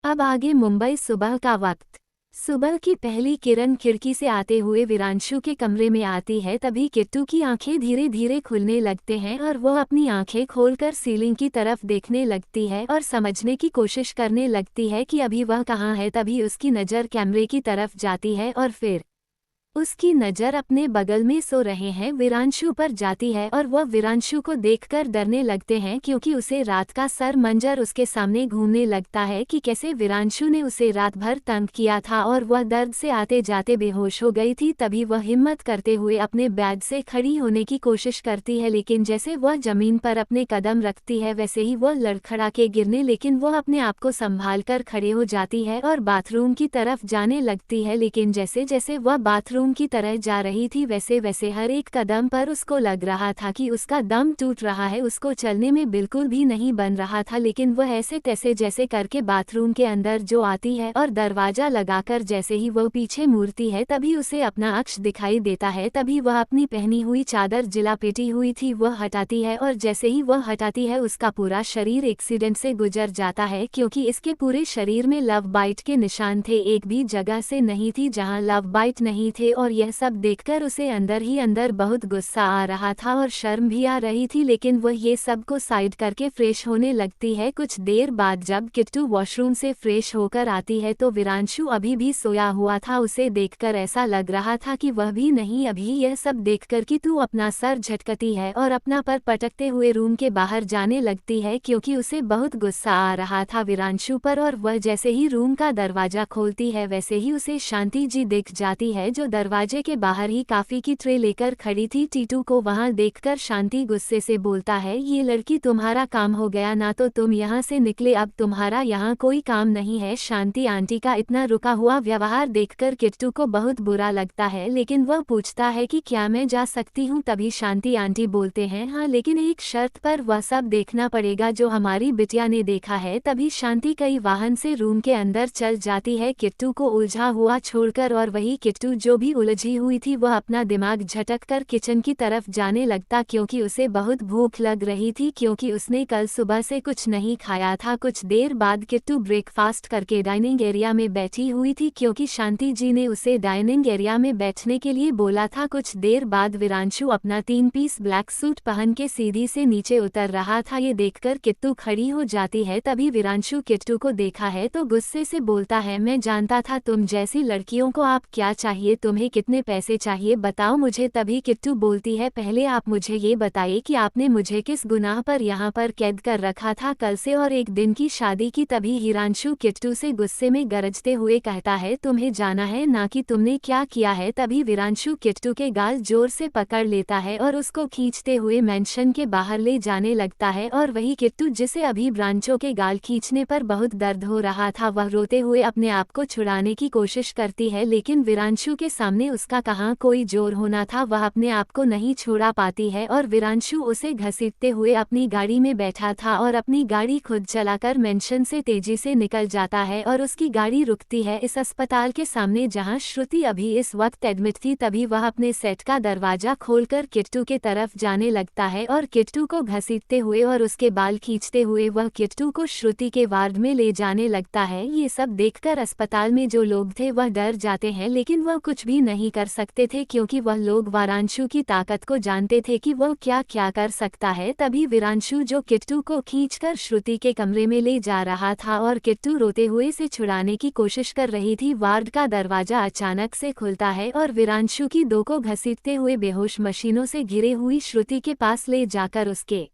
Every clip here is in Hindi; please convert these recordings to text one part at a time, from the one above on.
अब आगे मुंबई। सुबह का वक्त। सुबह की पहली किरण खिड़की से आते हुए विरांशु के कमरे में आती है। तभी किट्टू की आंखें धीरे धीरे खुलने लगते हैं और वो अपनी आंखें खोलकर सीलिंग की तरफ देखने लगती है और समझने की कोशिश करने लगती है कि अभी वह कहाँ है। तभी उसकी नज़र कैमरे की तरफ जाती है और फिर उसकी नज़र अपने बगल में सो रहे हैं विरांशु पर जाती है और वह विरांशु को देखकर डरने लगते हैं, क्योंकि उसे रात का सर मंजर उसके सामने घूमने लगता है कि कैसे विरांशु ने उसे रात भर तंग किया था और वह दर्द से आते जाते बेहोश हो गई थी। तभी वह हिम्मत करते हुए अपने बेड से खड़ी होने की कोशिश करती है, लेकिन जैसे वह जमीन पर अपने कदम रखती है वैसे ही वह लड़खड़ा के गिरने, लेकिन वह अपने आप को संभाल कर खड़े हो जाती है और बाथरूम की तरफ जाने लगती है। लेकिन जैसे जैसे वह बाथरूम की तरह जा रही थी वैसे वैसे हर एक कदम पर उसको लग रहा था कि उसका दम टूट रहा है, उसको चलने में बिल्कुल भी नहीं बन रहा था। लेकिन वह ऐसे तैसे जैसे करके बाथरूम के अंदर जो आती है और दरवाजा लगाकर जैसे ही वह पीछे मुड़ती है तभी उसे अपना अक्ष दिखाई देता है। तभी वह अपनी पहनी हुई चादर जिला पेटी हुई थी वह हटाती है और जैसे ही वह हटाती है उसका पूरा शरीर एक्सीडेंट से गुजर जाता है, क्योंकि इसके पूरे शरीर में लव बाइट के निशान थे। एक भी जगह से नहीं थी जहां लव बाइट नहीं थे और यह सब देखकर उसे अंदर ही अंदर बहुत गुस्सा आ रहा था और शर्म भी आ रही थी। लेकिन वह ये सब को साइड करके फ्रेश होने लगती है। कुछ देर बाद जब किट्टू वॉशरूम से फ्रेश होकर आती है तो विरांशु अभी भी सोया हुआ था। उसे देखकर ऐसा लग रहा था कि वह भी नहीं अभी यह सब देखकर कि तू अपना सर झटकती है और अपना पर पटकते हुए रूम के बाहर जाने लगती है, क्योंकि उसे बहुत गुस्सा आ रहा था विरांशु पर। और वह जैसे ही रूम का दरवाजा खोलती है वैसे ही उसे शांति जी दिख जाती है, जो दरवाजे के बाहर ही कॉफी की ट्रे लेकर खड़ी थी। टीटू को वहां देखकर शांति गुस्से से बोलता है, ये लड़की तुम्हारा काम हो गया ना, तो तुम यहाँ से निकले, अब तुम्हारा यहाँ कोई काम नहीं है। शांति आंटी का इतना रुका हुआ व्यवहार देखकर किट्टू को बहुत बुरा लगता है, लेकिन वह पूछता है कि क्या मैं जा सकती हूँ। तभी शांति आंटी बोलते हैं, हाँ लेकिन एक शर्त पर, वह सब देखना पड़ेगा जो हमारी बिटिया ने देखा है। तभी शांति कई वाहन से रूम के अंदर चल जाती है किट्टू को उलझा हुआ छोड़कर, और वही किट्टू जो भी उलझी हुई थी वह अपना दिमाग झटक कर किचन की तरफ जाने लगता, क्योंकि उसे बहुत भूख लग रही थी, क्योंकि उसने कल सुबह से कुछ नहीं खाया था। कुछ देर बाद किट्टू ब्रेकफास्ट करके डाइनिंग एरिया में बैठी हुई थी, क्योंकि शांति जी ने उसे डाइनिंग एरिया में बैठने के लिए बोला था। कुछ देर बाद विरांशु अपना 3 पीस ब्लैक सूट पहन के सीढ़ी से नीचे उतर रहा था। ये देखकर किट्टू खड़ी हो जाती है। तभी विरांशु किट्टू को देखा है तो गुस्से से बोलता है, मैं जानता था तुम जैसी लड़कियों को। आप क्या चाहिए, तुम्हें कितने पैसे चाहिए, बताओ मुझे। तभी किट्टू बोलती है, पहले आप मुझे ये बताइए कि आपने मुझे किस गुनाह पर यहाँ पर कैद कर रखा था कल से और एक दिन की शादी की। तभी हिरांशु किट्टू से गुस्से में गरजते हुए कहता है, तुम्हें जाना है ना कि तुमने क्या किया है। तभी विरांशु किट्टू के गाल जोर से पकड़ लेता है और उसको खींचते हुए मेंशन के बाहर ले जाने लगता है। और वही किट्टू जिसे अभी ब्रांचों के गाल खींचने पर बहुत दर्द हो रहा था, वह रोते हुए अपने आप को छुड़ाने की कोशिश करती है, लेकिन विरांशु के सामने उसका कहाँ कोई जोर होना था, वह अपने आप को नहीं छोड़ा पाती है। और विरांशु उसे घसीटते हुए अपनी गाड़ी में बैठा था और अपनी गाड़ी खुद चलाकर मेंशन से तेजी से निकल जाता है और उसकी गाड़ी रुकती है इस अस्पताल के सामने जहां श्रुति अभी इस वक्त एडमिट थी। तभी वह अपने सेट का दरवाजा खोलकर किट्टू के तरफ जाने लगता है और किट्टू को घसीटते हुए और उसके बाल खींचते हुए वह किट्टू को श्रुति के वार्ड में ले जाने लगता है। ये सब देखकर अस्पताल में जो लोग थे वह डर जाते हैं, लेकिन वह कुछ भी नहीं कर सकते थे, क्योंकि वह लोग विरांशु की ताकत को जानते थे कि वह क्या क्या कर सकता है। तभी विरांशु जो किट्टू को खींचकर श्रुति के कमरे में ले जा रहा था और किट्टू रोते हुए से छुड़ाने की कोशिश कर रही थी, वार्ड का दरवाजा अचानक से खुलता है और विरांशु की दो को घसीटते हुए बेहोश मशीनों से घिरे हुई श्रुति के पास ले जाकर उसके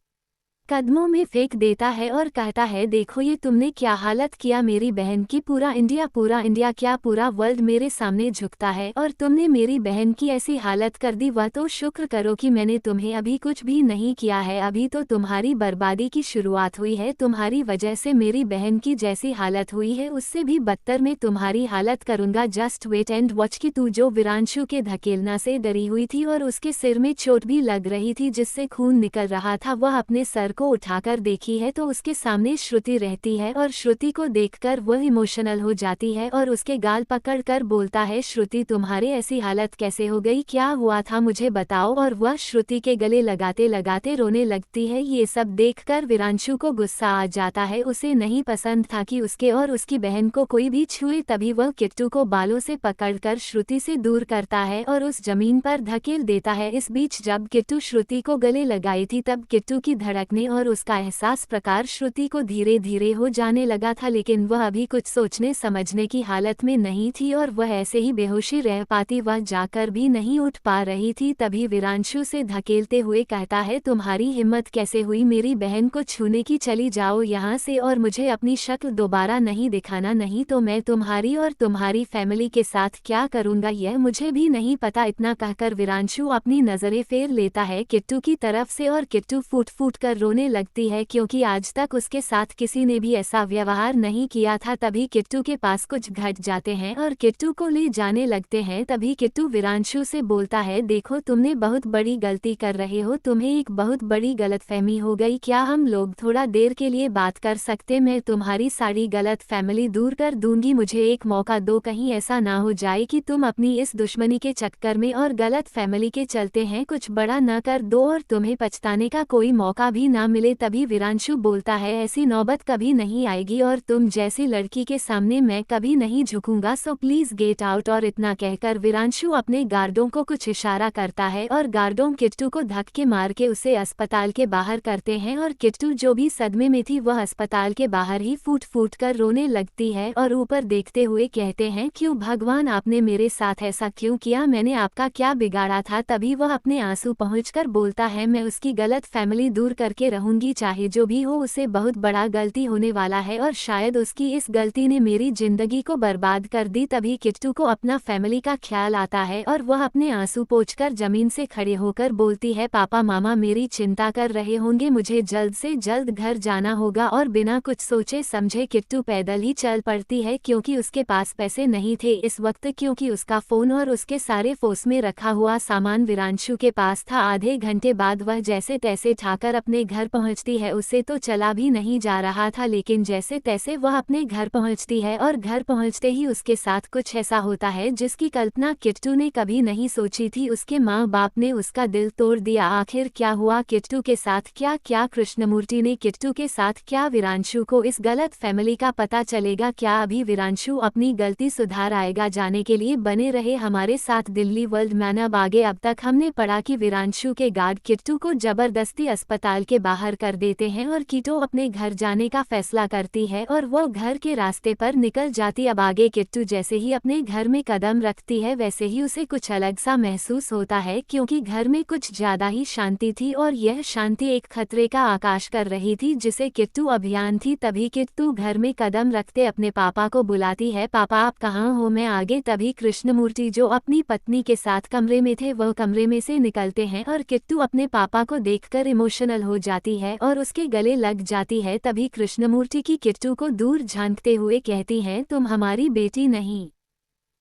कदमों में फेंक देता है और कहता है, देखो ये तुमने क्या हालत किया मेरी बहन की। पूरा इंडिया क्या पूरा वर्ल्ड मेरे सामने झुकता है और तुमने मेरी बहन की ऐसी हालत कर दी। वह तो शुक्र करो कि मैंने तुम्हें अभी कुछ भी नहीं किया है, अभी तो तुम्हारी बर्बादी की शुरुआत हुई है। तुम्हारी वजह से मेरी बहन की जैसी हालत हुई है उससे भी बदतर मैं तुम्हारी हालत करूंगा। जस्ट वेट एंड वॉच की तू जो विरांशु के धकेलना से डरी हुई थी और उसके सिर में चोट भी लग रही थी जिससे खून निकल रहा था, वह अपने सर को उठाकर देखी है तो उसके सामने श्रुति रहती है और श्रुति को देखकर वह इमोशनल हो जाती है और उसके गाल पकड़कर बोलता है, श्रुति तुम्हारे ऐसी हालत कैसे हो गई, क्या हुआ था मुझे बताओ। और वह श्रुति के गले लगाते लगाते रोने लगती है। ये सब देखकर विरांशु को गुस्सा आ जाता है। उसे नहीं पसंद था कि उसके और उसकी बहन को कोई भी छुए, तभी वह किट्टू को बालों से पकड़कर श्रुति से दूर करता है और उस जमीन पर धकेल देता है। इस बीच जब किट्टू श्रुति को गले लगाई थी तब किट्टू की धड़कने और उसका एहसास प्रकार श्रुति को धीरे धीरे हो जाने लगा था, लेकिन वह अभी कुछ सोचने समझने की हालत में नहीं थी और वह ऐसे ही बेहोशी रह पाती, वह जाकर भी नहीं उठ पा रही थी। तभी विरांशु से धकेलते हुए कहता है, तुम्हारी हिम्मत कैसे हुई मेरी बहन को छूने की, चली जाओ यहाँ से और मुझे अपनी शक्ल दोबारा नहीं दिखाना, नहीं तो मैं तुम्हारी और तुम्हारी फैमिली के साथ क्या करूँगा यह मुझे भी नहीं पता। इतना कहकर विरांशु अपनी नजरें फेर लेता है किट्टू की तरफ से और किट्टू फूट फूट कर रोने लगती है, क्योंकि आज तक उसके साथ किसी ने भी ऐसा व्यवहार नहीं किया था। तभी किट्टू के पास कुछ घट जाते हैं और किट्टू को ले जाने लगते हैं। तभी किट्टू विरांशु से बोलता है, देखो तुमने बहुत बड़ी गलती कर रहे हो, तुम्हें एक बहुत बड़ी गलतफहमी हो गई, क्या हम लोग थोड़ा देर के लिए बात कर सकते, मैं तुम्हारी सारी गलत फैमिली दूर कर दूंगी, मुझे एक मौका दो, कहीं ऐसा ना हो जाए कि तुम अपनी इस दुश्मनी के चक्कर में और गलत फैमिली के चलते हैं कुछ बड़ा न कर दो और तुम्हें पछताने का कोई मौका भी ना मिले। तभी विरांशु बोलता है, ऐसी नौबत कभी नहीं आएगी और तुम जैसी लड़की के सामने मैं कभी नहीं झुकूंगा, सो प्लीज गेट आउट। और इतना कहकर विरांशु अपने गार्डों को कुछ इशारा करता है और गार्डों किट्टू को धक्के मार के उसे अस्पताल के बाहर करते हैं और किट्टू जो भी सदमे में थी वह अस्पताल के बाहर ही फूट फूट कर रोने लगती है और ऊपर देखते हुए कहते हैं, क्यों भगवान आपने मेरे साथ ऐसा क्यों किया, मैंने आपका क्या बिगाड़ा था। तभी वह अपने आंसू पहुंचकर बोलता है, मैं उसकी गलत फैमिली दूर करके रहूंगी, चाहे जो भी हो, उसे बहुत बड़ा गलती होने वाला है और शायद उसकी इस गलती ने मेरी जिंदगी को बर्बाद कर दी। तभी किट्टू को अपना फैमिली का ख्याल आता है और वह अपने आंसू पोंछकर जमीन से खड़े होकर बोलती है, पापा मामा मेरी चिंता कर रहे होंगे, मुझे जल्द से जल्द घर जाना होगा। और बिना कुछ सोचे समझे किट्टू पैदल ही चल पड़ती है, क्योंकि उसके पास पैसे नहीं थे इस वक्त, क्योंकि उसका फोन और उसके सारे फोर्स में रखा हुआ सामान विरांशु के पास था। आधे घंटे बाद वह जैसे तैसे ठाकर अपने घर पहुंचती है। उसे तो चला भी नहीं जा रहा था, लेकिन जैसे तैसे वह अपने घर पहुंचती है और घर पहुंचते ही उसके साथ कुछ ऐसा होता है जिसकी कल्पना किट्टू ने कभी नहीं सोची थी। उसके माँ बाप ने उसका दिल तोड़ दिया। आखिर क्या हुआ किट्टू के साथ, क्या क्या कृष्णमूर्ति ने किट्टू के साथ, क्या विरांशु को इस गलत फैमिली का पता चलेगा, क्या अभी विरांशु अपनी गलती सुधार आएगा। जाने के लिए बने रहे हमारे साथ दिल्ली वर्ल्ड मैन। अब आगे अब तक हमने पढ़ा कि विरांशु के गार्ड किट्टू को जबरदस्ती अस्पताल के बाहर कर देते हैं और किट्टू अपने घर जाने का फैसला करती है और वह घर के रास्ते पर निकल जाती। अब आगे किट्टू जैसे ही अपने घर में कदम रखती है वैसे ही उसे कुछ अलग सा महसूस होता है, क्योंकि घर में कुछ ज्यादा ही शांति थी और यह शांति एक खतरे का आकाश कर रही थी जिसे किट्टू अभियान थी। तभी किट्टू घर में कदम रखते अपने पापा को बुलाती है, पापा आप कहाँ हो, मैं आगे। तभी कृष्णमूर्ति जो अपनी पत्नी के साथ कमरे में थे वह कमरे में से निकलते हैं और किट्टू अपने पापा को देखकर इमोशनल हो जाती है और उसके गले लग जाती है। तभी कृष्णमूर्ति की किट्टू को दूर झांकते हुए कहती हैं, तुम हमारी बेटी नहीं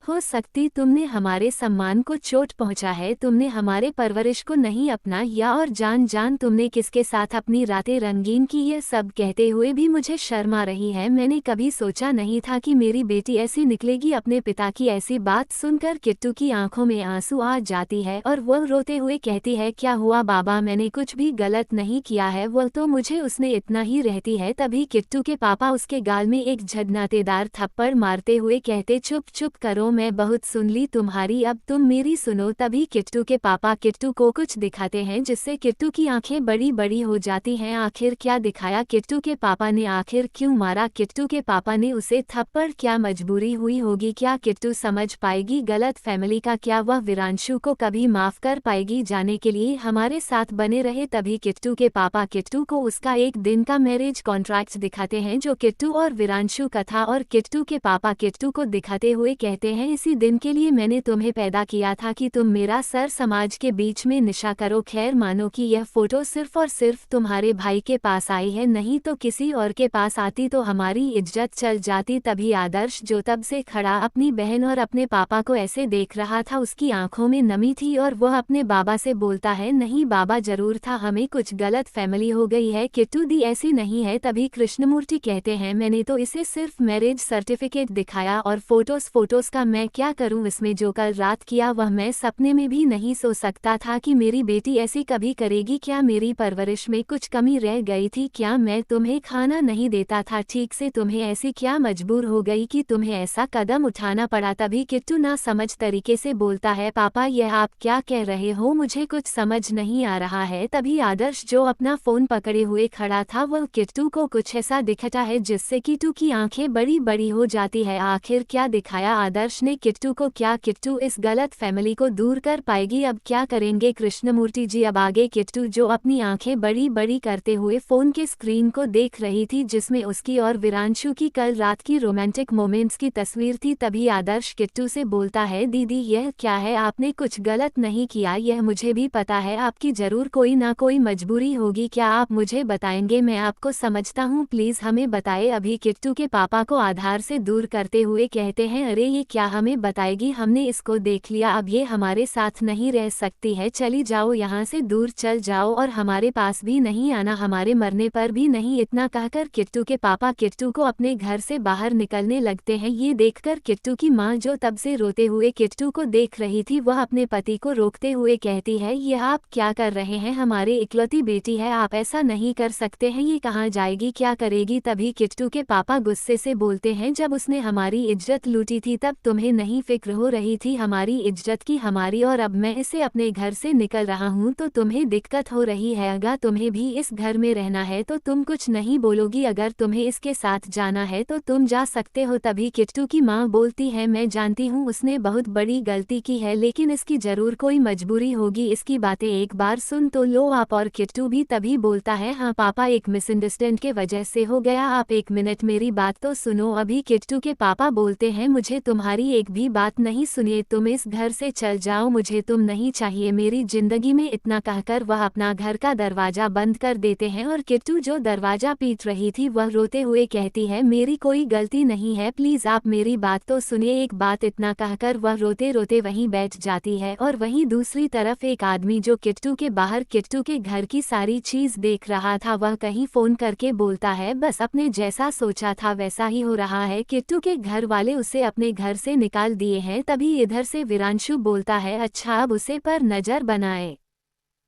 हो सकती, तुमने हमारे सम्मान को चोट पहुंचा है, तुमने हमारे परवरिश को नहीं अपनाया और जान जान तुमने किसके साथ अपनी रातें रंगीन की। यह सब कहते हुए भी मुझे शर्म आ रही है, मैंने कभी सोचा नहीं था कि मेरी बेटी ऐसी निकलेगी। अपने पिता की ऐसी बात सुनकर किट्टू की आंखों में आंसू आ जाती है और वह रोते हुए कहती है, क्या हुआ बाबा, मैंने कुछ भी गलत नहीं किया है, वह तो मुझे उसने इतना ही रहती है। तभी किट्टू के पापा उसके गाल में एक झड़नातेदार थप्पड़ मारते हुए कहते, चुप चुप करो, मैं बहुत सुन ली तुम्हारी, अब तुम मेरी सुनो। तभी किट्टू के पापा किट्टू को कुछ दिखाते हैं जिससे किट्टू की आंखें बड़ी बड़ी हो जाती हैं। आखिर क्या दिखाया किट्टू के पापा ने, आखिर क्यों मारा किट्टू के पापा ने उसे थप्पड़, क्या मजबूरी हुई होगी, क्या किट्टू समझ पाएगी गलत फैमिली का, क्या वह विरांशु को कभी माफ कर पाएगी। जाने के लिए हमारे साथ बने रहे। तभी किट्टू के पापा किट्टू को उसका एक दिन का मैरिज कॉन्ट्रैक्ट दिखाते हैं जो किट्टू और विरांशु का था और किट्टू के पापा किट्टू को दिखाते हुए कहते हैं, हैं इसी दिन के लिए मैंने तुम्हें पैदा किया था कि तुम मेरा सर समाज के बीच में निशा करो। खैर मानो कि यह फोटो सिर्फ और सिर्फ तुम्हारे भाई के पास आई है, नहीं तो किसी और के पास आती तो हमारी इज्जत चल जाती। तभी आदर्श जो तब से खड़ा अपनी बहन और अपने पापा को ऐसे देख रहा था, उसकी आंखों में नमी थी और वह अपने बाबा से बोलता है, नहीं बाबा जरूर था, हमें कुछ गलत फैमिली हो गई है। किट्टू दी ऐसी नहीं है। तभी कृष्णमूर्ति कहते हैं, मैंने तो इसे सिर्फ मैरिज सर्टिफिकेट दिखाया और फोटोज का मैं क्या करूं, इसमें जो कल रात किया वह मैं सपने में भी नहीं सो सकता था कि मेरी बेटी ऐसी कभी करेगी। क्या मेरी परवरिश में कुछ कमी रह गई थी? क्या मैं तुम्हें खाना नहीं देता था ठीक से? तुम्हें ऐसी क्या मजबूर हो गई कि तुम्हें ऐसा कदम उठाना पड़ा? तभी किट्टू ना समझ तरीके से बोलता है, पापा यह आप क्या कह रहे हो, मुझे कुछ समझ नहीं आ रहा है। तभी आदर्श जो अपना फोन पकड़े हुए खड़ा था वह किट्टू को कुछ ऐसा दिखता है जिससे किट्टू की आंखें बड़ी बड़ी हो जाती है। आखिर क्या दिखाया आदर्श ने किट्टू को? क्या किट्टू इस गलत फैमिली को दूर कर पाएगी? अब क्या करेंगे कृष्णमूर्ति जी? अब आगे किट्टू जो अपनी आंखें बड़ी बड़ी करते हुए फोन के स्क्रीन को देख रही थी जिसमें उसकी और विरांशु की कल रात की रोमांटिक मोमेंट्स की तस्वीर थी। तभी आदर्श किट्टू से बोलता है, दीदी यह क्या है, आपने कुछ गलत नहीं किया, यह मुझे भी पता है, आपकी जरूर कोई ना कोई मजबूरी होगी, क्या आप मुझे बताएंगे? मैं आपको समझता हूँ, प्लीज हमें बताए। अभी किट्टू के पापा को आधार से दूर करते हुए कहते हैं, अरे ये क्या हमें बताएगी, हमने इसको देख लिया, अब ये हमारे साथ नहीं रह सकती है, चली जाओ यहाँ से, दूर चल जाओ और हमारे पास भी नहीं आना, हमारे मरने पर भी नहीं। इतना कहकर किट्टू के पापा किट्टू को अपने घर से बाहर निकलने लगते हैं। ये देखकर किट्टू की माँ जो तब से रोते हुए किट्टू को देख रही थी वह अपने पति को रोकते हुए कहती है, ये आप क्या कर रहे हैं, हमारी इकलौती बेटी है, आप ऐसा नहीं कर सकते हैं, ये कहाँ जाएगी, क्या करेगी? तभी किट्टू के पापा गुस्से से बोलते हैं, जब उसने हमारी इज्जत लूटी थी तब तुम्हें नहीं फिक्र हो रही थी हमारी इज्जत की हमारी, और अब मैं इसे अपने घर से निकल रहा हूँ तो तुम्हें दिक्कत हो रही है। अगर तुम्हें भी इस घर में रहना है तो तुम कुछ नहीं बोलोगी, अगर तुम्हें इसके साथ जाना है तो तुम जा सकते हो। तभी किट्टू की माँ बोलती है, मैं जानती हूँ उसने बहुत बड़ी गलती की है, लेकिन इसकी जरूर कोई मजबूरी होगी, इसकी बातें एक बार सुन तो लो आप। और किट्टू भी तभी बोलता है, हाँ पापा एक मिसअंडरस्टैंड के वजह से हो गया, आप एक मिनट मेरी बात तो सुनो। अभी किट्टू के पापा बोलते हैं, मुझे तुम्हारी एक भी बात नहीं सुनिए, तुम इस घर से चल जाओ, मुझे तुम नहीं चाहिए मेरी जिंदगी में। इतना कहकर वह अपना घर का दरवाजा बंद कर देते हैं और किट्टू जो दरवाजा पीट रही थी वह रोते हुए कहती है, मेरी कोई गलती नहीं है, प्लीज आप मेरी बात तो सुनिए एक बात। इतना कहकर वह रोते रोते वहीं बैठ जाती है और वहीं दूसरी तरफ एक आदमी जो किट्टू के बाहर किट्टू के घर की सारी चीज देख रहा था वह कहीं फोन करके बोलता है, बस अपने जैसा सोचा था वैसा ही हो रहा है, किट्टू के घर वाले उसे अपने घर से निकाल दिए हैं। तभी इधर से विरांशु बोलता है, अच्छा अब उसे पर नजर बनाए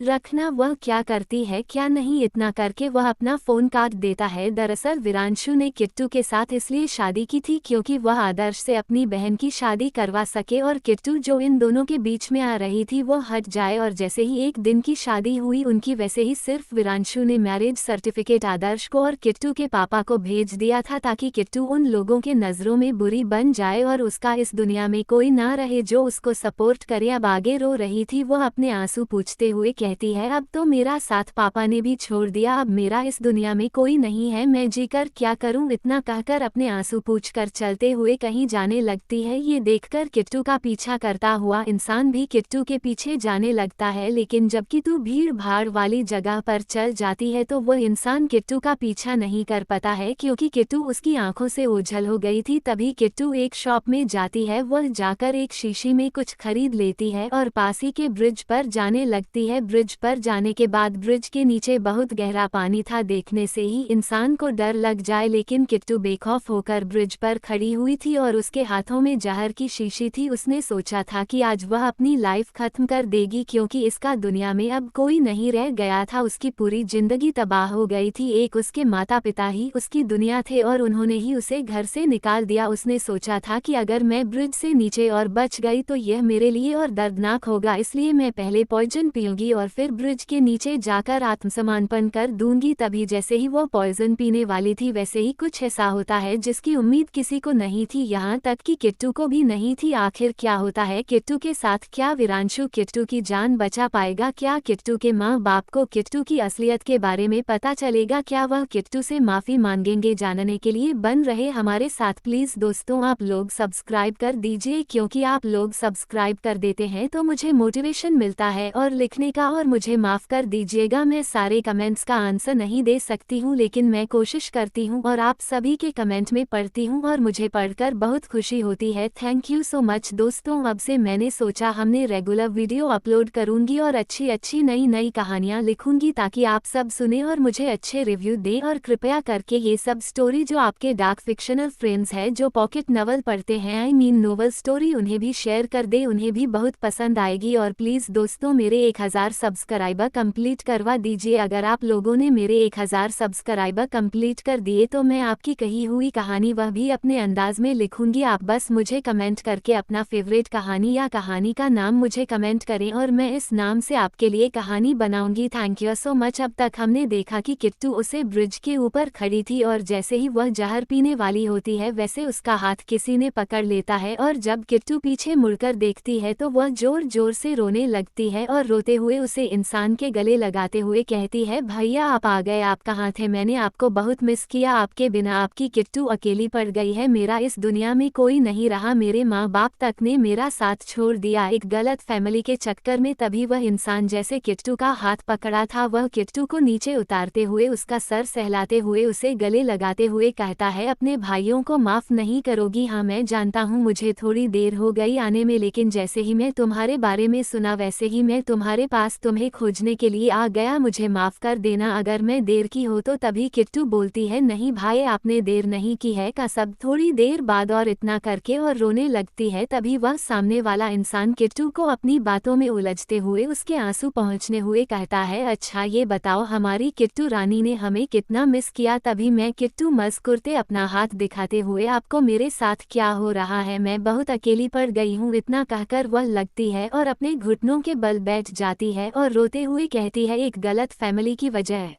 रखना, वह क्या करती है क्या नहीं। इतना करके वह अपना फोन काट देता है। दरअसल विरांशु ने किट्टू के साथ इसलिए शादी की थी क्योंकि वह आदर्श से अपनी बहन की शादी करवा सके और किट्टू जो इन दोनों के बीच में आ रही थी वो हट जाए। और जैसे ही एक दिन की शादी हुई उनकी, वैसे ही सिर्फ विरांशु ने मैरिज सर्टिफिकेट आदर्श को और किट्टू के पापा को भेज दिया था ताकि किट्टू उन लोगों के नजरों में बुरी बन जाए और उसका इस दुनिया में कोई ना रहे जो उसको सपोर्ट करे। अब आगे रो रही थी वह अपने आंसू पूछते हुए कहती है, अब तो मेरा साथ पापा ने भी छोड़ दिया, अब मेरा इस दुनिया में कोई नहीं है, मैं जीकर क्या करूं। इतना कहकर अपने आंसू पूछकर चलते हुए कहीं जाने लगती है। ये देखकर किट्टू का पीछा करता हुआ इंसान भी किट्टू के पीछे जाने लगता है, लेकिन जब किट्टू भीड़ भाड़ वाली जगह पर चल जाती है तो वह इंसान किट्टू का पीछा नहीं कर पाता है क्योंकि किट्टू उसकी आंखों से ओझल हो गई थी। तभी किट्टू एक शॉप में जाती है, वह जाकर एक शीशी में कुछ खरीद लेती है और पास ही के ब्रिज पर जाने लगती है। ब्रिज पर जाने के बाद ब्रिज के नीचे बहुत गहरा पानी था, देखने से ही इंसान को डर लग जाए, लेकिन किट्टू बेखौफ होकर ब्रिज पर खड़ी हुई थी और उसके हाथों में जहर की शीशी थी। उसने सोचा था कि आज वह अपनी लाइफ खत्म कर देगी क्योंकि इसका दुनिया में अब कोई नहीं रह गया था, उसकी पूरी जिंदगी तबाह हो गई थी। एक उसके माता पिता ही उसकी दुनिया थे और उन्होंने ही उसे घर से निकाल दिया। उसने सोचा था कि अगर मैं ब्रिज से नीचे और बच गई तो यह मेरे लिए और दर्दनाक होगा, इसलिए मैं पहले पॉइजन पीऊंगी और और फिर ब्रिज के नीचे जाकर आत्मसमर्पण कर दूंगी। तभी जैसे ही वो पॉइजन पीने वाली थी वैसे ही कुछ ऐसा होता है जिसकी उम्मीद किसी को नहीं थी, यहाँ तक कि किट्टू को भी नहीं थी। आखिर क्या होता है किट्टू के साथ? क्या वीरांशु किट्टू की जान बचा पाएगा? क्या किट्टू के माँ बाप को किट्टू की असलियत के बारे में पता चलेगा? क्या वह किट्टू से माफी मांगेंगे? जानने के लिए बन रहे हमारे साथ। प्लीज दोस्तों आप लोग सब्सक्राइब कर दीजिए, क्योंकि आप लोग सब्सक्राइब कर देते हैं तो मुझे मोटिवेशन मिलता है और लिखने का। और मुझे माफ कर दीजिएगा, मैं सारे कमेंट्स का आंसर नहीं दे सकती हूँ, लेकिन मैं कोशिश करती हूँ और आप सभी के कमेंट में पढ़ती हूँ और मुझे पढ़कर बहुत खुशी होती है। थैंक यू सो मच दोस्तों। अब से मैंने सोचा हमने रेगुलर वीडियो अपलोड करूंगी और अच्छी अच्छी नई नई कहानियाँ लिखूंगी ताकि आप सब सुने और मुझे अच्छे रिव्यू दें। और कृपया करके ये सब स्टोरी जो आपके डार्क फिक्शनल फ्रेंड्स हैं जो पॉकेट नॉवल पढ़ते हैं, आई मीन नोवेल स्टोरी, उन्हें भी शेयर कर दे, उन्हें भी बहुत पसंद आएगी। और प्लीज़ दोस्तों मेरे 1000 सब्सक्राइबर कंप्लीट करवा दीजिए। अगर आप लोगों ने मेरे 1000 सब्सक्राइबर कंप्लीट कर दिए तो मैं आपकी कही हुई कहानी वह भी अपने अंदाज में लिखूंगी। आप बस मुझे कमेंट करके अपना फेवरेट कहानी या कहानी का नाम मुझे कमेंट करें और मैं इस नाम से आपके लिए कहानी बनाऊंगी। Thank you so much. अब तक हमने देखा कि किट्टू उसे ब्रिज के ऊपर खड़ी थी और जैसे ही वह जहर पीने वाली होती है वैसे उसका हाथ किसी ने पकड़ लेता है और जब किट्टू पीछे मुड़कर देखती है तो वह जोर जोर से रोने लगती है और रोते हुए उसे इंसान के गले लगाते हुए कहती है, भैया आप आ गए, आप कहाँ थे? मैंने आपको बहुत मिस किया, आपके बिना आपकी किट्टू अकेली पड़ गई है, मेरा इस दुनिया में कोई नहीं रहा, मेरे माँ बाप तक ने मेरा साथ छोड़ दिया एक गलत फैमिली के चक्कर में। तभी वह इंसान जैसे किट्टू का हाथ पकड़ा था वह किट्टू को नीचे उतारते हुए उसका सर सहलाते हुए उसे गले लगाते हुए कहता है, अपने भाइयों को माफ नहीं करोगी? हाँ मैं जानता हूँ मुझे थोड़ी देर हो गई आने में, लेकिन जैसे ही मैं तुम्हारे बारे में सुना वैसे ही मैं तुम्हारे पास तुम्हें खोजने के लिए आ गया, मुझे माफ कर देना अगर मैं देर की हो तो। तभी किट्टू बोलती है, नहीं भाई आपने देर नहीं की है का सब थोड़ी देर बाद और इतना करके और रोने लगती है। तभी वह सामने वाला इंसान किट्टू को अपनी बातों में उलझते हुए उसके आंसू पहुँचने हुए कहता है, अच्छा ये बताओ हमारी किट्टू रानी ने हमें कितना मिस किया? तभी मैं किट्टू मुस्कुराते अपना हाथ दिखाते हुए, आपको मेरे साथ क्या हो रहा है? मैं बहुत अकेली पड़ गई हूँ, इतना कहकर वह लगती है और अपने घुटनों के बल बैठ जाती है और रोते हुए कहती है, एक गलत फैमिली की वजह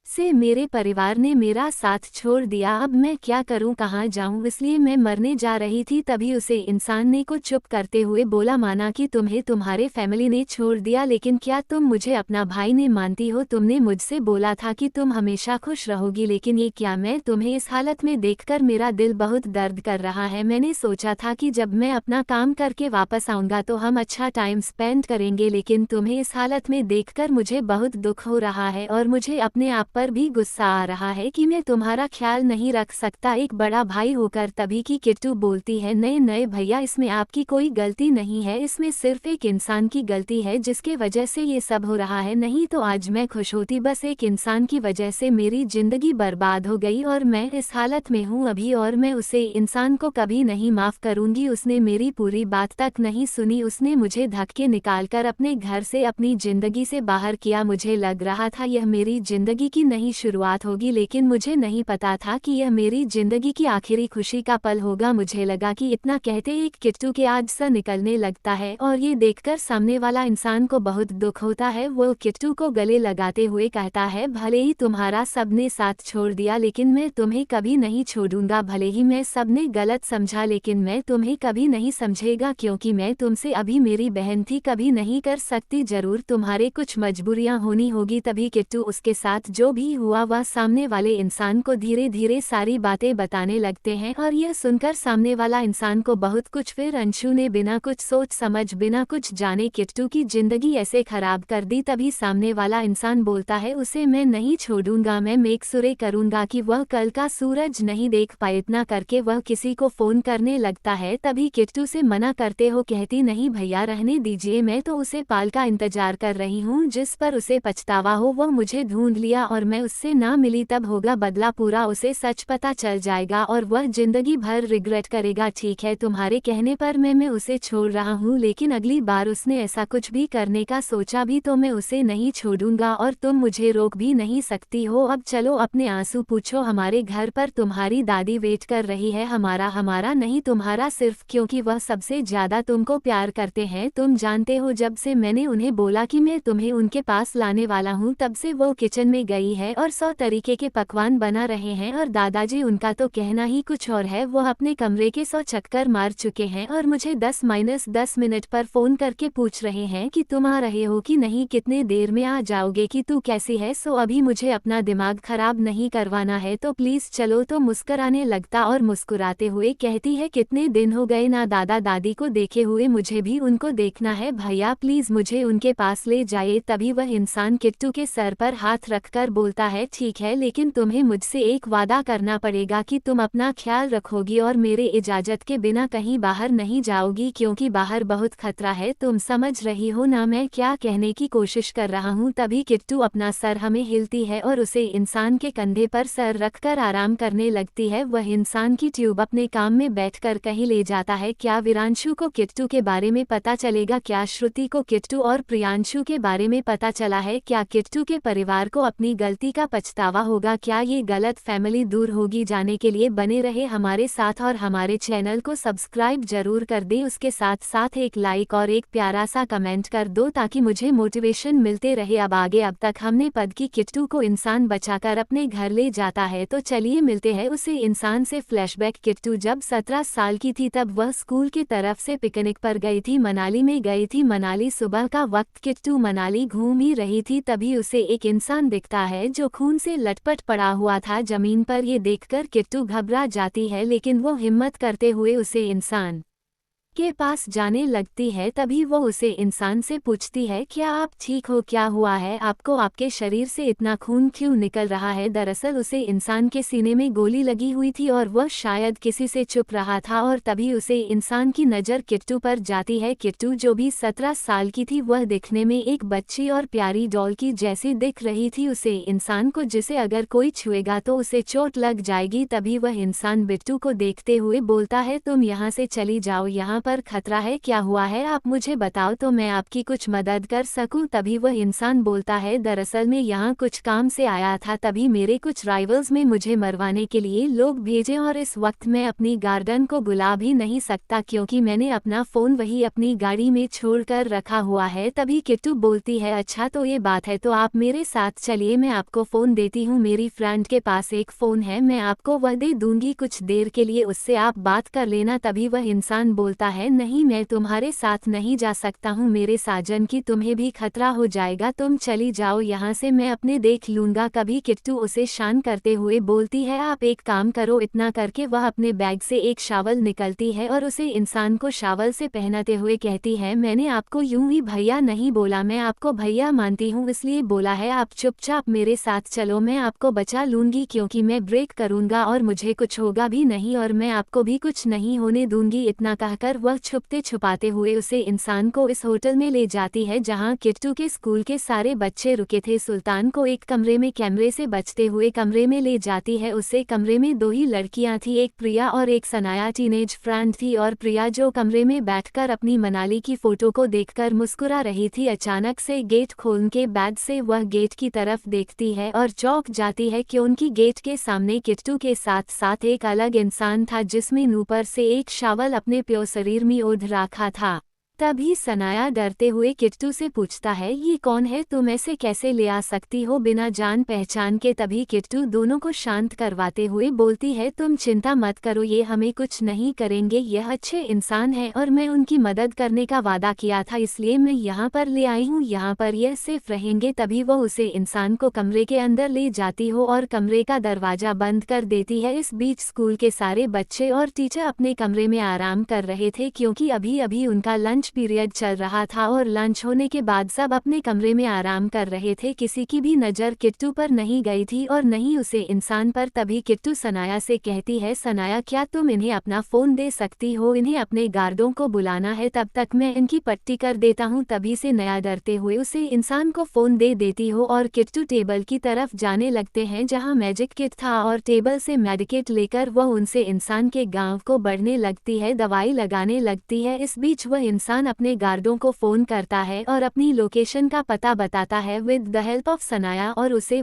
से मेरे परिवार ने मेरा साथ छोड़ दिया, अब मैं क्या करूं, कहां जाऊं, इसलिए मैं मरने जा रही थी। तभी उसे इंसान ने को चुप करते हुए बोला, माना कि तुम्हें तुम्हारे फैमिली ने छोड़ दिया, लेकिन क्या तुम मुझे अपना भाई नहीं मानती हो? तुमने मुझसे बोला था कि तुम हमेशा खुश रहोगी, लेकिन ये क्या? मैं तुम्हें इस हालत में देखकर मेरा दिल बहुत दर्द कर रहा है। मैंने सोचा था कि जब मैं अपना काम करके वापस आऊंगा तो हम अच्छा टाइम स्पेंड करेंगे, लेकिन तुम्हें इस हालत में देखकर मुझे बहुत दुख हो रहा है और मुझे अपने आप पर भी गुस्सा आ रहा है कि मैं तुम्हारा ख्याल नहीं रख सकता एक बड़ा भाई होकर। तभी की किट्टू बोलती है, नए भैया इसमें आपकी कोई गलती नहीं है, इसमें सिर्फ एक इंसान की गलती है जिसके वजह से ये सब हो रहा है, नहीं तो आज मैं खुश होती। बस एक इंसान की वजह से मेरी जिंदगी बर्बाद हो गई और मैं इस हालत में हूँ अभी, और मैं उसे इंसान को कभी नहीं माफ करूंगी। उसने मेरी पूरी बात तक नहीं सुनी, उसने मुझे धक्के निकालकर अपने घर से अपनी जिंदगी से बाहर किया। मुझे लग रहा था यह मेरी जिंदगी की नई शुरुआत होगी, लेकिन मुझे नहीं पता था कि यह मेरी जिंदगी की आखिरी खुशी का पल होगा। मुझे लगा कि इतना कहते एक किट्टू के आज सा निकलने लगता है और ये देखकर सामने वाला इंसान को बहुत दुख होता है। वो किट्टू को गले लगाते हुए कहता है, भले ही तुम्हारा सबने साथ छोड़ दिया लेकिन मैं तुम्हें कभी नहीं छोड़ूंगा, भले ही मैं सबने गलत समझा लेकिन मैं तुम्हें कभी नहीं समझेगा, क्योंकि मैं तुमसे अभी मेरी बहन थी, कभी नहीं कर सकती, जरूर तुम्हारे कुछ मजबूरियां होनी होगी। तभी किट्टू उसके साथ जो भी हुआ वह सामने वाले इंसान को धीरे धीरे सारी बातें बताने लगते हैं और यह सुनकर सामने वाला इंसान को बहुत कुछ। फिर अंशु ने बिना कुछ सोच समझ बिना कुछ जाने किट्टू की जिंदगी ऐसे खराब कर दी। तभी सामने वाला इंसान बोलता है, उसे मैं नहीं छोड़ूंगा, मैं मेक सुरे करूंगा कि वह कल का सूरज नहीं देख पाए। इतना करके वह किसी को फोन करने लगता है। तभी किट्टू से मना करते हो कहती, नहीं भैया रहने दीजिए, मैं तो उसे पाल का इंतजार कर रही हूँ, जिस पर उसे पछतावा हो वो मुझे ढूंढ लिया और और मैं उससे ना मिली तब होगा बदला पूरा, उसे सच पता चल जाएगा और वह जिंदगी भर रिग्रेट करेगा। ठीक है, तुम्हारे कहने पर मैं उसे छोड़ रहा हूँ, लेकिन अगली बार उसने ऐसा कुछ भी करने का सोचा भी तो मैं उसे नहीं छोड़ूंगा और तुम मुझे रोक भी नहीं सकती हो। अब चलो अपने आंसू पूछो, हमारे घर पर तुम्हारी दादी वेट कर रही है, हमारा नहीं तुम्हारा, सिर्फ क्योंकि वह सबसे ज्यादा तुमको प्यार करते हैं। तुम जानते हो जब से मैंने उन्हें बोला कि मैं तुम्हें उनके पास लाने वाला हूँ तब से वो किचन में गई है और 100 तरीके के पकवान बना रहे हैं और दादाजी उनका तो कहना ही कुछ और है। वो अपने कमरे के 100 चक्कर मार चुके हैं और मुझे 10-10 मिनट पर फोन करके पूछ रहे हैं कि तुम आ रहे हो कि नहीं, कितने देर में आ जाओगे, कि तू कैसी है। सो अभी मुझे अपना दिमाग खराब नहीं करवाना है तो प्लीज चलो। तो मुस्कुराने लगता और मुस्कुराते हुए कहती है कितने दिन हो गए ना दादा दादी को देखे हुए, मुझे भी उनको देखना है भैया, प्लीज मुझे उनके पास ले जाइए। तभी वह इंसान किट्टू के सर पर हाथ रखकर बोलता है ठीक है, लेकिन तुम्हें मुझसे एक वादा करना पड़ेगा कि तुम अपना ख्याल रखोगी और मेरे इजाजत के बिना कहीं बाहर नहीं जाओगी, क्योंकि बाहर बहुत खतरा है। तुम समझ रही हो ना मैं क्या कहने की कोशिश कर रहा हूँ। तभी किट्टू अपना सर हमें हिलती है और उसे इंसान के कंधे पर सर रखकर आराम करने लगती है। वह इंसान की ट्यूब अपने काम में बैठकर कहीं ले जाता है। क्या विरांशु को किट्टू के बारे में पता चलेगा? क्या श्रुति को किट्टू और प्रियांशु के बारे में पता चला है? क्या किट्टू के परिवार को अपनी गलती का पछतावा होगा? क्या ये गलत फैमिली दूर होगी? जाने के लिए बने रहे हमारे साथ और हमारे चैनल को सब्सक्राइब जरूर कर दे। उसके साथ साथ एक लाइक और एक प्यारा सा कमेंट कर दो ताकि मुझे मोटिवेशन मिलते रहे अब आगे। अब तक हमने पद की किट्टू को इंसान बचाकर अपने घर ले जाता है, तो चलिए मिलते हैं उसे इंसान से। फ्लैशबैक, किट्टू जब 17 साल की थी तब वह स्कूल की तरफ से पिकनिक पर गई थी, मनाली में गई थी। मनाली सुबह का वक्त, किट्टू मनाली घूम ही रही थी तभी उसे एक इंसान दिखता है जो खून से लटपट पड़ा हुआ था जमीन पर। ये देखकर किट्टू घबरा जाती है, लेकिन वो हिम्मत करते हुए उसे इंसान के पास जाने लगती है। तभी वो उसे इंसान से पूछती है क्या आप ठीक हो, क्या हुआ है आपको, आपके शरीर से इतना खून क्यों निकल रहा है? दरअसल उसे इंसान के सीने में गोली लगी हुई थी और वह शायद किसी से छुप रहा था और तभी उसे इंसान की नज़र किट्टू पर जाती है। किट्टू जो भी 17 साल की थी वह दिखने में एक बच्ची और प्यारी डॉल की जैसी दिख रही थी। उसे इंसान को जिसे अगर कोई छुएगा तो उसे चोट लग जाएगी। तभी वह इंसान बिट्टू को देखते हुए बोलता है तुम यहाँ से चली जाओ, यहाँ पर खतरा है, क्या हुआ है आप मुझे बताओ तो मैं आपकी कुछ मदद कर सकूं। तभी वह इंसान बोलता है दरअसल मैं यहाँ कुछ काम से आया था, तभी मेरे कुछ राइवल्स में मुझे मरवाने के लिए लोग भेजे और इस वक्त मैं अपनी गार्डन को बुला भी नहीं सकता क्योंकि मैंने अपना फ़ोन वही अपनी गाड़ी में छोड़कर रखा हुआ है। तभी किट्टू बोलती है अच्छा तो ये बात है, तो आप मेरे साथ चलिए, मैं आपको फ़ोन देती हूँ, मेरी फ्रेंड के पास एक फ़ोन है, मैं आपको वह दे दूंगी, कुछ देर के लिए उससे आप बात कर लेना। तभी वह इंसान बोलता है नहीं मैं तुम्हारे साथ नहीं जा सकता हूँ, मेरे साजन की तुम्हें भी खतरा हो जाएगा, तुम चली जाओ यहाँ से, मैं अपने देख लूँगा। कभी किट्टू उसे शांत करते हुए बोलती है आप एक काम करो। इतना करके वह अपने बैग से एक शावल निकलती है और उसे इंसान को शावल से पहनाते हुए कहती है मैंने आपको यूं ही भैया नहीं बोला, मैं आपको भैया मानती हूँ इसलिए बोला है, आप चुपचाप मेरे साथ चलो, मैं आपको बचा लूँगी क्योंकि मैं ब्रेक करूँगा और मुझे कुछ होगा भी नहीं और मैं आपको भी कुछ नहीं होने दूंगी। इतना कहकर वह छुपते छुपाते हुए उसे इंसान को इस होटल में ले जाती है जहां किट्टू के स्कूल के सारे बच्चे रुके थे। सुल्तान को एक कमरे में कैमरे से बचते हुए कमरे में ले जाती है। उसे कमरे में दो ही लड़कियां थी, एक प्रिया और एक सनाया टीनेज फ्रेंड थी और प्रिया जो कमरे में बैठकर अपनी मनाली की फोटो को देखकर मुस्कुरा रही थी। अचानक से गेट खोल के बैग से वह गेट की तरफ देखती है और चौंक जाती है क्योंकि गेट के सामने किट्टू के साथ साथ एक अलग इंसान था जिसमें ऊपर से एक शावल अपने प्योर शरीर में ओढ़ रखा था। तभी सनाया डरते हुए किट्टू से पूछता है ये कौन है, तुम ऐसे कैसे ले आ सकती हो बिना जान पहचान के? तभी किट्टू दोनों को शांत करवाते हुए बोलती है तुम चिंता मत करो, ये हमें कुछ नहीं करेंगे, यह अच्छे इंसान है और मैं उनकी मदद करने का वादा किया था इसलिए मैं यहाँ पर ले आई हूँ, यहाँ पर यह सेफ रहेंगे। तभी वह उसे इंसान को कमरे के अंदर ले जाती हो और कमरे का दरवाजा बंद कर देती है। इस बीच स्कूल के सारे बच्चे और टीचर अपने कमरे में आराम कर रहे थे क्योंकि अभी अभी उनका लंच पीरियड चल रहा था और लंच होने के बाद सब अपने कमरे में आराम कर रहे थे। किसी की भी नज़र किट्टू पर नहीं गई थी और नहीं उसे इंसान पर। तभी किट्टू सनाया से कहती है, सनाया क्या तुम इन्हें अपना फ़ोन दे सकती हो? इन्हें अपने गार्डों को बुलाना है, तब तक मैं इनकी पट्टी कर देता हूँ। तभी से नया डरते हुए उसे इंसान को फ़ोन दे देती हो और किट्टू टेबल की तरफ जाने लगते हैं जहाँ मैजिक किट था और टेबल से मेडिकेट लेकर वह उनसे इंसान के गांव को बढ़ने लगती है, दवाई लगाने लगती है। इस बीच वह इंसान अपने गार्डों को फ़ोन करता है और अपनी लोकेशन का पता बताता है with the help of Sanaya. और उसे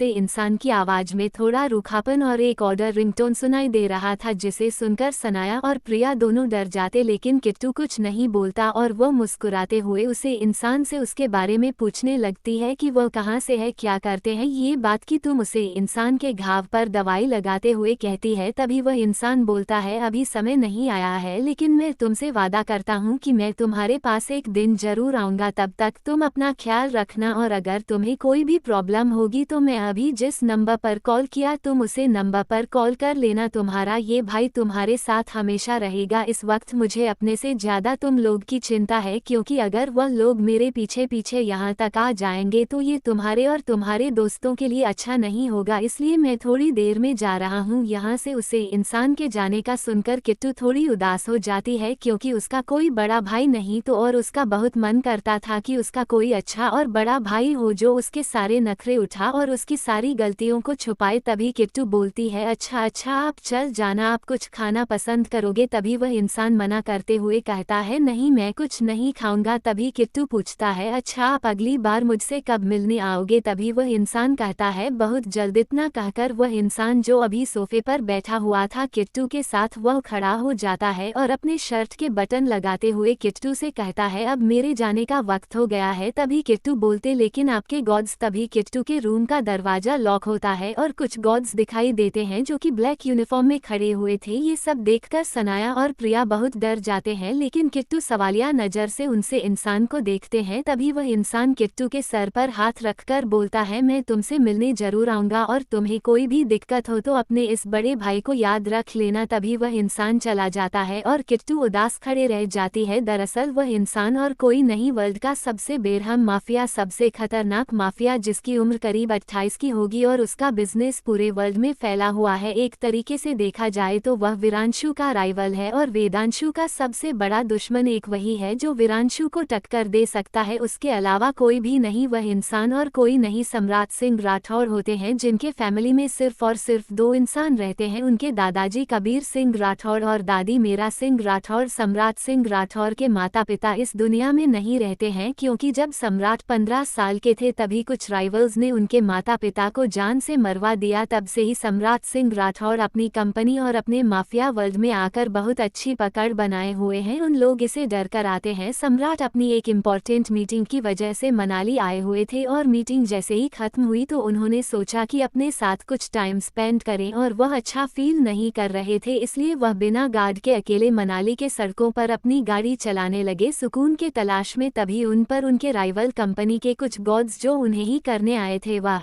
इंसान की आवाज़ में थोड़ा रूखापन और एक ऑर्डर रिंगटोन सुनाई दे रहा था, जिसे सुनकर सनाया और प्रिया दोनों डर जाते। लेकिन किट्टू कुछ नहीं बोलता और वह मुस्कुराते हुए उसे इंसान से उसके बारे में पूछने लगती है कि वह कहाँ से है, क्या करते हैं ये बात की तुम उसे इंसान के घाव पर दवाई लगाते हुए कहती है। तभी वह इंसान बोलता है, अभी समय नहीं आया है, लेकिन मैं तुमसे वादा करता हूँ कि मैं तुम्हारे पास एक दिन जरूर आऊँगा। तब तक तुम अपना ख्याल रखना और अगर तुम्हें कोई भी प्रॉब्लम होगी तो मैं अभी जिस नंबर पर कॉल किया तुम उसे नंबर पर कॉल कर लेना। तुम्हारा ये भाई तुम्हारे साथ हमेशा रहेगा। इस वक्त मुझे अपने से ज़्यादा तुम लोग की चिंता है, क्योंकि अगर वह लोग मेरे पीछे पीछे यहाँ तक आ जाएंगे तो ये तुम्हारे और तुम्हारे दोस्तों के लिए अच्छा नहीं होगा, इसलिए मैं थोड़ी देर में जा रहा हूँ यहाँ से। उसे इंसान के जाने का सुनकर किट्टू थोड़ी उदास हो जाती है, क्योंकि उसका कोई बड़ा भाई नहीं तो और उसका बहुत मन करता था कि उसका कोई अच्छा और बड़ा भाई हो जो उसके सारे नखरे उठा और उसकी सारी गलतियों को छुपाए। तभी किट्टू बोलती है, अच्छा आप चल जाना, आप कुछ खाना पसंद करोगे? तभी वह इंसान मना करते हुए कहता है, नहीं मैं कुछ नहीं खाऊंगा। तभी किट्टू पूछता है, अच्छा आप अगली बार मुझसे कब मिलने आओगे? तभी वह इंसान कहता है, बहुत जल्द। इतना कहकर वह इंसान जो अभी सोफे पर बैठा हुआ था किट्टू के साथ, वह खड़ा हो जाता है और अपने शर्ट के बटन लगाते हुए किट्टू से कहता है, अब मेरे जाने का वक्त हो गया है। तभी किट्टू बोलते, लेकिन आपके गॉड्स। तभी किट्टू के रूम का दरवाजा लॉक होता है और कुछ गॉड्स दिखाई देते हैं जो कि ब्लैक यूनिफॉर्म में खड़े हुए थे। ये सब देखकर सनाया और प्रिया बहुत डर जाते हैं, लेकिन किट्टू सवालिया नज़र से उनसे इंसान को देखते हैं। तभी वह इंसान किट्टू के सर पर हाथ रखकर बोलता है, मैं तुमसे मिलने जरूर आऊँगा और तुम्हें कोई भी दिक्कत हो तो अपने इस बड़े भाई को याद रख लेना। तभी वह इंसान चला जाता है और किट्टू उदास खड़े रह जाती है। दरअसल वह इंसान और कोई नहीं, वर्ल्ड का सबसे बेरहम माफिया, सबसे खतरनाक माफिया, जिसकी उम्र करीब 28 की होगी और उसका बिजनेस पूरे वर्ल्ड में फैला हुआ है। एक तरीके से देखा जाए तो वह वीरांशु का राइवल है और वेदांशु का सबसे बड़ा दुश्मन एक वही है जो वीरांशु को टक्कर दे सकता है, उसके अलावा कोई भी नहीं। वह इंसान और कोई नहीं, सम्राट सिंह राठौर होते हैं, जिनके फैमिली में सिर्फ और सिर्फ 2 इंसान रहते हैं, उनके दादाजी कबीर सिंह राठौर और दादी मीरा सिंह राठौर। सम्राट सिंह राठौर के माता पिता इस दुनिया में नहीं रहते हैं, क्योंकि जब सम्राट 15 साल के थे तभी कुछ राइवल्स ने उनके माता पिता को जान से मरवा दिया। तब से ही सम्राट सिंह राठौर अपनी कंपनी और अपने माफिया वर्ल्ड में आकर बहुत अच्छी पकड़ बनाए हुए हैं। उन लोग इसे डर कर आते हैं। सम्राट अपनी एक इम्पॉर्टेंट मीटिंग की वजह से मनाली आए हुए थे और मीटिंग जैसे ही खत्म हुई तो उन्होंने सोचा कि अपने साथ कुछ टाइम स्पेंड करें, और वह अच्छा फील नहीं कर रहे थे, इसलिए वह बिना गार्ड के अकेले मनाली के सड़कों पर अपनी गाड़ी चलाने लगे सुकून के तलाश में। तभी उन पर उनके राइवल कंपनी के कुछ गॉड्स जो उन्हें ही करने आए थे वह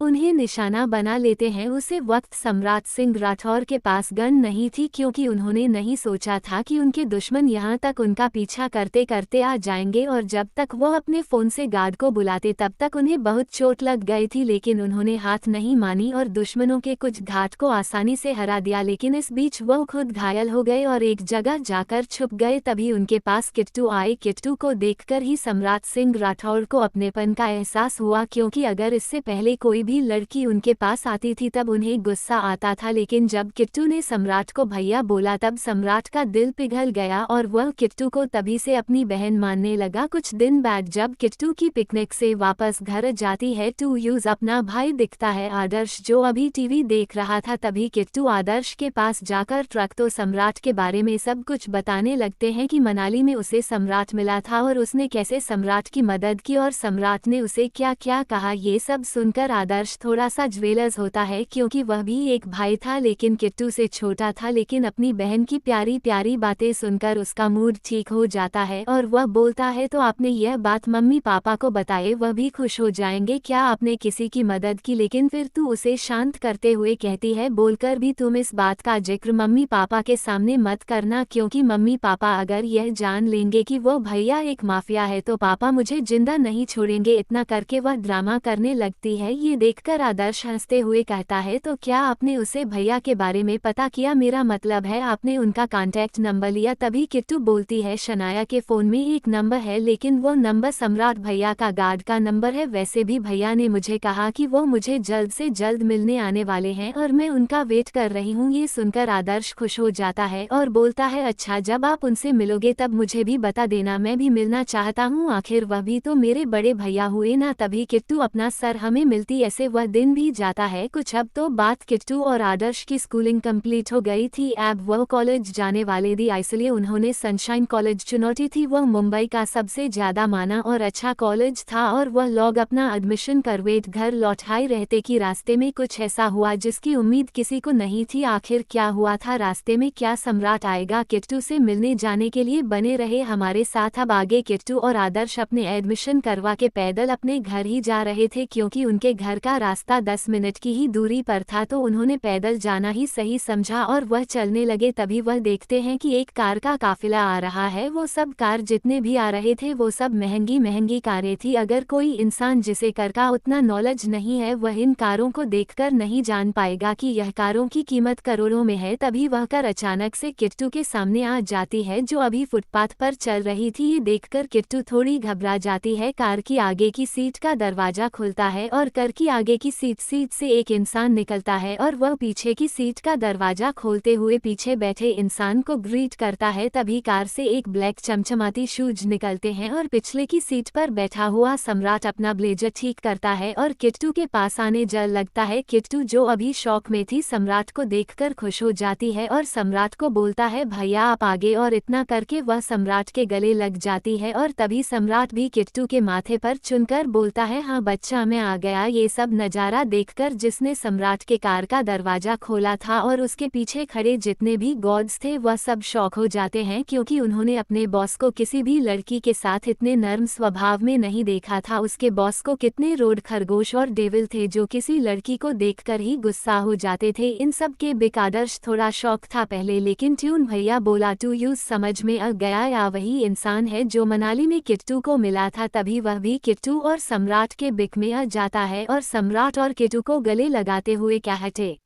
उन्हें निशाना बना लेते हैं। उसे वक्त सम्राट सिंह राठौर के पास गन नहीं थी, क्योंकि उन्होंने नहीं सोचा था कि उनके दुश्मन यहां तक उनका पीछा करते करते आ जाएंगे, और जब तक वह अपने फ़ोन से गार्ड को बुलाते तब तक उन्हें बहुत चोट लग गई थी, लेकिन उन्होंने हाथ नहीं मानी और दुश्मनों के कुछ घाट को आसानी से हरा दिया। लेकिन इस बीच वह खुद घायल हो गए और एक जगह जाकर छुप गए। तभी उनके पास किट्टू आए। किट्टू को देखकर ही सम्राट सिंह राठौर को अपनेपन का एहसास हुआ, क्योंकि अगर इससे पहले कोई भी लड़की उनके पास आती थी तब उन्हें गुस्सा आता था, लेकिन जब किट्टू ने सम्राट को भैया बोला तब सम्राट का दिल पिघल गया और वह किट्टू को तभी से अपनी बहन मानने लगा। कुछ दिन बाद जब किट्टू की पिकनिक से वापस घर जाती है टू यूज अपना भाई दिखता है आदर्श, जो अभी टीवी देख रहा था। तभी किट्टू आदर्श के पास जाकर ट्रक तो सम्राट के बारे में सब कुछ बताने लगते हैं कि मनाली में उसे सम्राट मिला था और उसने कैसे सम्राट की मदद की और सम्राट ने उसे क्या क्या कहा। ये सब सुनकर आदर्श आदर्श थोड़ा सा ज्वेलर्स होता है क्योंकि वह भी एक भाई था लेकिन किट्टू से छोटा था, लेकिन अपनी बहन की प्यारी प्यारी बातें सुनकर उसका मूड ठीक हो जाता है और वह बोलता है तो आपने यह बात मम्मी पापा को बताए, वह भी खुश हो जाएंगे, क्या आपने किसी की मदद की? लेकिन फिर तू उसे शांत करते हुए कहती है बोलकर भी तुम इस बात का जिक्र मम्मी पापा के सामने मत करना, क्योंकि मम्मी पापा अगर यह जान लेंगे कि वो भैया एक माफिया है तो पापा मुझे जिंदा नहीं छोड़ेंगे। इतना करके वह ड्रामा करने लगती है। ये देखकर आदर्श हंसते हुए कहता है तो क्या आपने उसे भैया के बारे में पता किया? मेरा मतलब है आपने उनका कांटेक्ट नंबर लिया? तभी किट्टू बोलती है शनाया के फोन में एक नंबर है लेकिन वो नंबर सम्राट भैया का गार्ड का नंबर है। वैसे भी भैया ने मुझे कहा कि वो मुझे जल्द से जल्द मिलने आने वाले हैं और मैं उनका वेट कर रही हूँ। ये सुनकर आदर्श खुश हो जाता है और बोलता है अच्छा, जब आप उनसे मिलोगे तब मुझे भी बता देना, मैं भी मिलना चाहता हूँ, आखिर वह भी तो मेरे बड़े भैया हुए ना। तभी किट्टू अपना सर हमें मिलती। ऐसे वह दिन भी जाता है कुछ। अब तो बात किट्टू और आदर्श की स्कूलिंग कंप्लीट हो गई थी। अब वह कॉलेज जाने वाले थे, इसलिए उन्होंने सनशाइन कॉलेज चुनौती थी। वह मुंबई का सबसे ज्यादा माना और अच्छा कॉलेज था और वह लोग अपना एडमिशन करवे घर लौटाए रहते कि रास्ते में कुछ ऐसा हुआ जिसकी उम्मीद किसी को नहीं थी। आखिर क्या हुआ था रास्ते में? क्या सम्राट आएगा किट्टू से मिलने? जाने के लिए बने रहे हमारे साथ। अब आगे किट्टू और आदर्श अपने एडमिशन करवा के पैदल अपने घर ही जा रहे थे क्योंकि उनके घर का रास्ता 10 मिनट की ही दूरी पर था, तो उन्होंने पैदल जाना ही सही समझा और वह चलने लगे। तभी वह देखते हैं कि एक कार का काफिला आ रहा है। वो सब कार जितने भी आ रहे थे वो सब महंगी महंगी कारें थी। अगर कोई इंसान जिसे कार का उतना नॉलेज नहीं है वह इन कारों को देखकर नहीं जान पाएगा कि यह कारों की कीमत करोड़ों में है। तभी वह कार अचानक से किट्टू के सामने आ जाती है जो अभी फुटपाथ पर चल रही थी। ये देखकर किट्टू थोड़ी घबरा जाती है। कार की आगे की सीट का दरवाजा खुलता है और कार की आगे की सीट से एक इंसान निकलता है और वह पीछे की सीट का दरवाजा खोलते हुए पीछे बैठे इंसान को ग्रीट करता है। तभी कार से एक ब्लैक चमचमाती शूज निकलते हैं और पिछले की सीट पर बैठा हुआ सम्राट अपना ब्लेजर ठीक करता है और किट्टू के पास आने जल लगता है। किट्टू जो अभी शौक में थी सम्राट को देखकर खुश हो जाती है और सम्राट को बोलता है भैया आप आगे, और इतना करके वह सम्राट के गले लग जाती है। और तभी सम्राट भी किट्टू के माथे पर चुनकर बोलता है हाँ बच्चा मैं आ गया। ये सब नज़ारा देखकर जिसने सम्राट के कार का दरवाजा खोला था और उसके पीछे खड़े जितने भी गॉड्स थे वह सब शौक हो जाते हैं क्योंकि उन्होंने अपने बॉस को किसी भी लड़की के साथ इतने नर्म स्वभाव में नहीं देखा था। उसके बॉस को कितने रोड खरगोश और डेविल थे जो किसी लड़की को देखकर ही गुस्सा हो जाते थे। इन सब के बिक आदर्श थोड़ा शौक था पहले, लेकिन ट्यून भैया बोला टू यूज समझ में आ गया, या वही इंसान है जो मनाली में किट्टू को मिला था। तभी वह भी किट्टू और सम्राट के बिक में आ जाता है और सम्राट और किट्टू को गले लगाते हुए कहते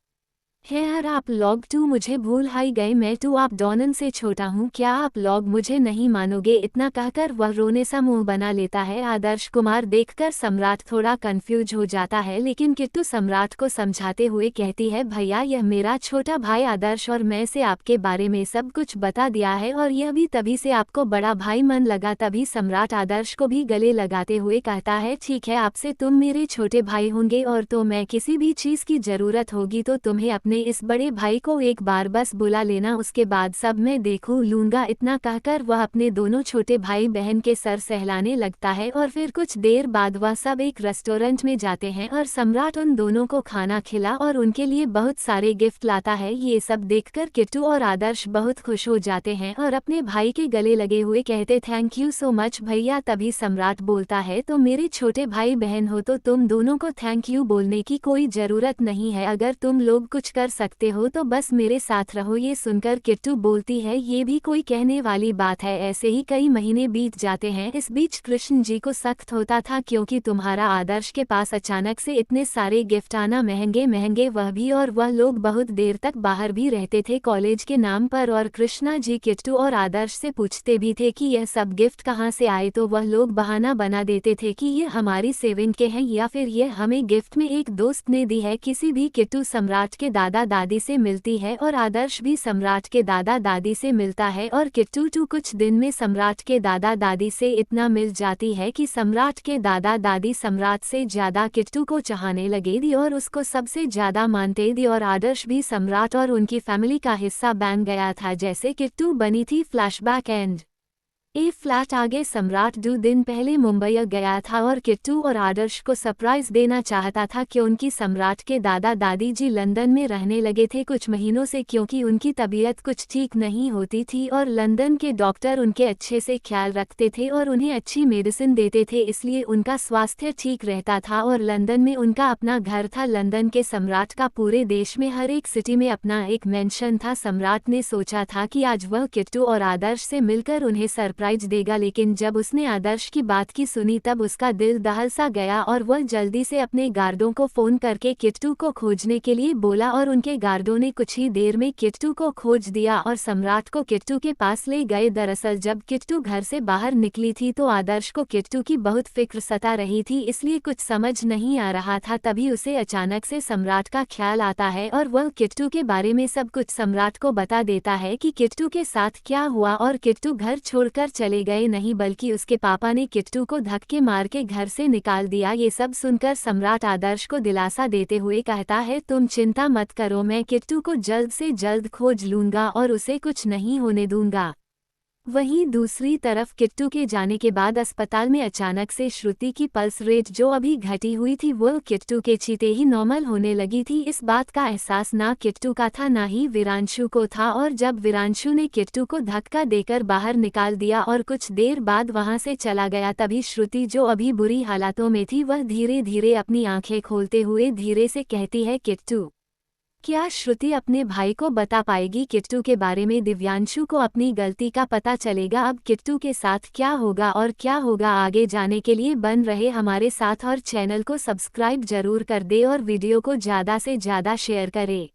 है यार आप लोग टू मुझे भूल हाई गए, मैं टू आप डॉनन से छोटा हूँ, क्या आप लोग मुझे नहीं मानोगे? इतना कहकर वह रोने सा मुंह बना लेता है। आदर्श कुमार देखकर सम्राट थोड़ा कंफ्यूज हो जाता है, लेकिन किट्टू सम्राट को समझाते हुए कहती है भैया यह मेरा छोटा भाई आदर्श और मैं से आपके बारे में सब कुछ बता दिया है और यह भी तभी से आपको बड़ा भाई मन लगा। तभी सम्राट आदर्श को भी गले लगाते हुए कहता है ठीक है, आपसे तुम मेरे छोटे भाई होंगे और तो मैं किसी भी चीज की जरूरत होगी तो तुम्हें अपने इस बड़े भाई को एक बार बस बुला लेना, उसके बाद सब मैं देखूं लूंगा। इतना कहकर वह अपने दोनों छोटे भाई बहन के सर सहलाने लगता है और फिर कुछ देर बाद वह सब एक रेस्टोरेंट में जाते हैं और सम्राट उन दोनों को खाना खिला और उनके लिए बहुत सारे गिफ्ट लाता है। ये सब देखकर किट्टू और आदर्श बहुत खुश हो जाते हैं और अपने भाई के गले लगे हुए कहते थैंक यू सो मच भैया। तभी सम्राट बोलता है तो मेरे छोटे भाई बहन हो तो तुम दोनों को थैंक यू बोलने की कोई जरूरत नहीं है, अगर तुम लोग कुछ कर सकते हो तो बस मेरे साथ रहो। ये सुनकर किट्टू बोलती है ये भी कोई कहने वाली बात है। ऐसे ही कई महीने बीत जाते हैं। इस बीच कृष्ण जी को सख्त होता था क्योंकि तुम्हारा आदर्श के पास अचानक से इतने सारे गिफ्ट आना, महंगे महंगे वह भी, और वह लोग बहुत देर तक बाहर भी रहते थे कॉलेज के नाम पर। और कृष्णा जी किट्टू और आदर्श से पूछते भी थे कि यह सब गिफ्ट कहाँ से आए, तो वह लोग बहाना बना देते थे कि ये हमारी सेविंग के हैं या फिर ये हमें गिफ्ट में एक दोस्त ने दी है। किसी भी किट्टू सम्राट के दादा दादी से मिलती है और आदर्श भी सम्राट के दादा दादी से मिलता है और किट्टू टू कुछ दिन में सम्राट के दादा दादी से इतना मिल जाती है कि सम्राट के दादा दादी सम्राट से ज्यादा किट्टू को चाहने लगे दी और उसको सबसे ज्यादा मानते दी। और आदर्श भी सम्राट और उनकी फैमिली का हिस्सा बन गया था। जैसे किट्टू बनी थी फ्लैशबैक एंड। ए फ्लैट आगे सम्राट 2 दिन पहले मुंबई गया था और किट्टू और आदर्श को सरप्राइज देना चाहता था कि उनकी सम्राट के दादा दादी जी लंदन में रहने लगे थे कुछ महीनों से क्योंकि उनकी तबीयत कुछ ठीक नहीं होती थी और लंदन के डॉक्टर उनके अच्छे से ख्याल रखते थे और उन्हें अच्छी मेडिसिन देते थे इसलिए उनका स्वास्थ्य ठीक रहता था और लंदन में उनका अपना घर था। लंदन के सम्राट का पूरे देश में हर एक सिटी में अपना एक मेंशन था। सम्राट ने सोचा था कि आज वह किट्टू और आदर्श से मिलकर उन्हें सरप्राइज देगा, लेकिन जब उसने आदर्श की बात की सुनी तब उसका दिल दहल सा गया और वह जल्दी से अपने गार्डों को फोन करके किट्टू को खोजने के लिए बोला और उनके गार्डों ने कुछ ही देर में किट्टू को खोज दिया और सम्राट को किट्टू के पास ले गए। दरअसल जब किट्टू घर से बाहर निकली थी तो आदर्श को किट्टू की बहुत फिक्र सता रही थी, इसलिए कुछ समझ नहीं आ रहा था। तभी उसे अचानक से सम्राट का ख्याल आता है और वह किट्टू के बारे में सब कुछ सम्राट को बता देता है कि किट्टू के साथ क्या हुआ और किट्टू घर छोड़कर चले गए नहीं बल्कि उसके पापा ने किट्टू को धक्के मार के घर से निकाल दिया। ये सब सुनकर सम्राट आदर्श को दिलासा देते हुए कहता है, तुम चिंता मत करो, मैं किट्टू को जल्द से जल्द खोज लूंगा और उसे कुछ नहीं होने दूंगा। वहीं दूसरी तरफ किट्टू के जाने के बाद अस्पताल में अचानक से श्रुति की पल्स रेट जो अभी घटी हुई थी वो किट्टू के चीते ही नॉर्मल होने लगी थी। इस बात का एहसास ना किट्टू का था ना ही वीरांशु को था और जब वीरांशु ने किट्टू को धक्का देकर बाहर निकाल दिया और कुछ देर बाद वहां से चला गया तभी श्रुति जो अभी बुरी हालातों में थी वह धीरे धीरे अपनी आंखें खोलते हुए धीरे से कहती है, किट्टू। क्या श्रुति अपने भाई को बता पाएगी किट्टू के बारे में? दिव्यांशु को अपनी गलती का पता चलेगा। अब किट्टू के साथ क्या होगा और क्या होगा आगे जाने के लिए बन रहे हमारे साथ और चैनल को सब्सक्राइब जरूर कर दे और वीडियो को ज़्यादा से ज़्यादा शेयर करें।